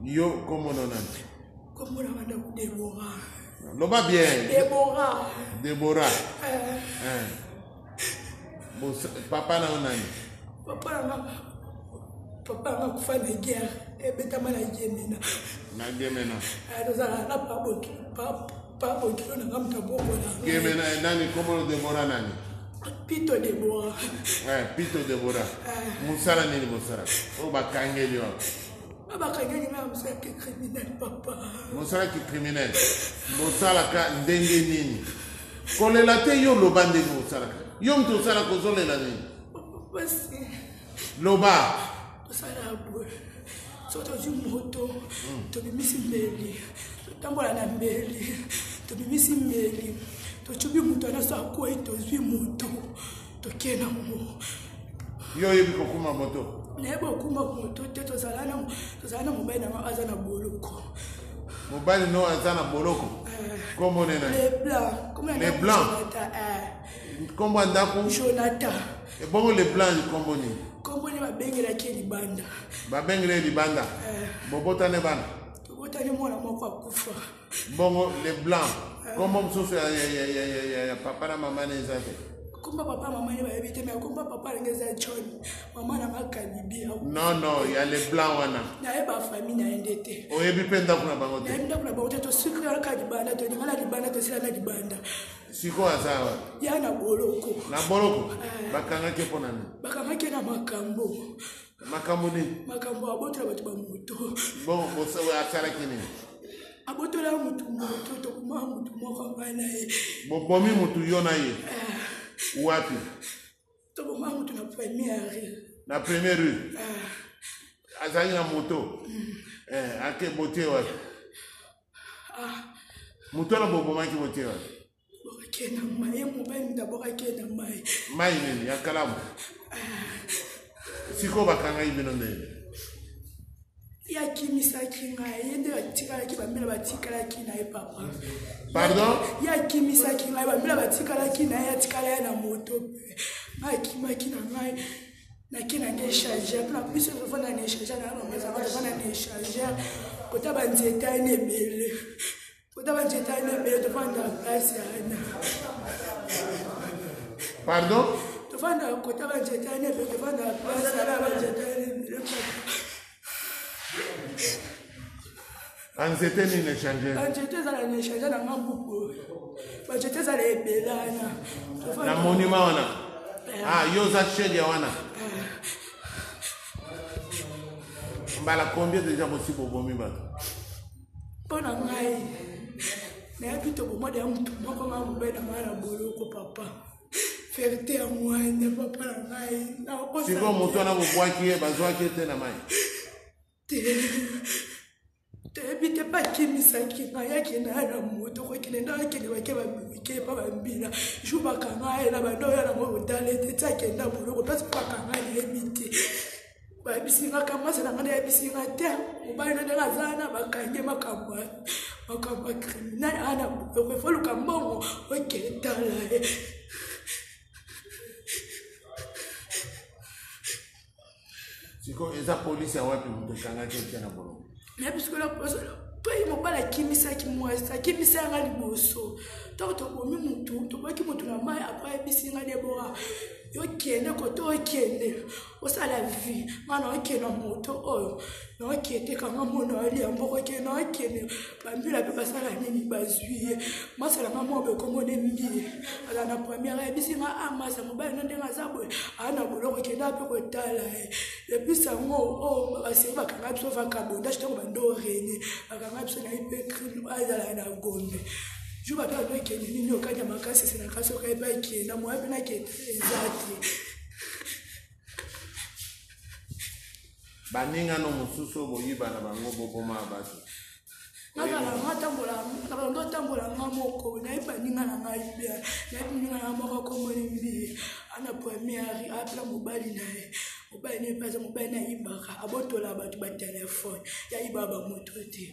Yo, comment on a? Comment on a Déborah? Loba bien. Déborah. Déborah. Bon, papa na onani. Papa na kufanya guerre. Ebeta mana gemena. Na gemena. Adozala na pabo kilo na ngamta boko na. Gemena nani komo Déborah nani? Pito Déborah. Pito Déborah. Musala nini musala? O bakangeli wa. Abakangeli na musala ki criminel papa. Musala ki criminel. Musala ka ndenge nini? Kolela te yo loba ndenge musala. Yo mtu sala kozolela nini? Basi. Loba. Sala bwe. Soto moto. To bimisi mbeli. Tambola na mbeli. To bimisi mbeli. To chubi mutu anasa kwa ito zwi mutu. To kena mo. Yo yebi kokuma moto. Neba okuma moto te tozalana mobali na azana boloko. Mobali no azana boloko. Kombo nena? Les blancs. Kombo andako? Jonathan. Et bon les blancs kombo ni? Kombo ni babengela ki libanda. Babengela libanda. Bobota ne bana. Bobota ni mwana moko akufa. Bongo les blancs. Comment msoso ya papa na mama ne zate? Kumba papa mama ne ba ebite mais kumba papa ngeza John. Mama na makanibi. Non, il y a les blancs wana. Na eba famille na endete. O yebi penda kuna bango te. Na enda kuna bango te to sikra ka libanda to ngala libanda to sila na libanda. Siko azawa. Ya na boloko. Na boloko. Bakanga ke pona ni. Bakanga ke na makambo. Makambo ni. Makambo abotra batu ba moto. Bon, bosawa asara kini. Abotola mutu to kuma mutu moko ngana e. Bobomi mutu yona ye. Wapi? To kuma mutu na première. Na première rue. Azali na moto. Ake bote wapi? Moto na boboma ki bote wapi? Kena mai mobali ndabora kena mai. Mai nini ya kalamu. Siko bakanga ibino ndene. Ya kimisa kinga yende batikala ki bambela batikala ki na papa. Pardon? Ya kimisa kinga bambela batikala ki na ya tikala na moto. Maki na mai na kina nge charger na biso vona ne charger na mama za vona ne charger kota banzeta ne bele. Pardon? Anzete ni ne changer. Anzete za ne changer na mambuko. Anzete za le belana. Na monument wana. Yo za shedi wana. Mbala combien déjà possible bomi ba? Bona ngai. Na pito bo moda mtu moko ngambela mara boloko papa. Fierté ya mwana papa na ngai. Na kosa. Siko moto na bobwaki bazwaki te na mai. Te bite pa kimisa kinga yake na moto ko kinenda yake ne bake ba ke pa bambina. Juba kanga ela bando ya na mo dale te tsake nda boloko parce pa kanga le bite. Ba bisinga kama sana ngane ya bisinga te. Ubana ndanga zana bakange makamba. Makamba criminal ana ko folu kambongo oketala. Siko eza police ya wapi mtokanga ke na boloko. Mais parce que la personne toi mo bala kimisa kimwasa kimisa nga liboso. To bomi mutu to baki mutu na mai après bisinga Déborah. Yo kende ko to kende o sala vie mana o kende moto oyo no kete kanga mona ali amboko kende o kende bambila pe basala nini bazwie masala mama be ko mone mbi ala na première bisinga amasa mobali no ndenga zabwe ana boloko kende pe ko tala et puis ça ngo basi bakanga biso vaka bonda chito bando rene bakanga biso na ipe crime ala na gombe. Je vais pas dire que ni au cas de ma casse c'est la casse au Québec qui est na moi bien que exact. Baninga no mususu boyiba na bango boboma abatu. Ngala matambola ndo tambola ngamoko na ibaninga na ngai bia na ibaninga na moko kombo mbi ana première apla mobali nae mobali ne pas mobali na ibaka abotola batu ba téléphone ya ibaba moto te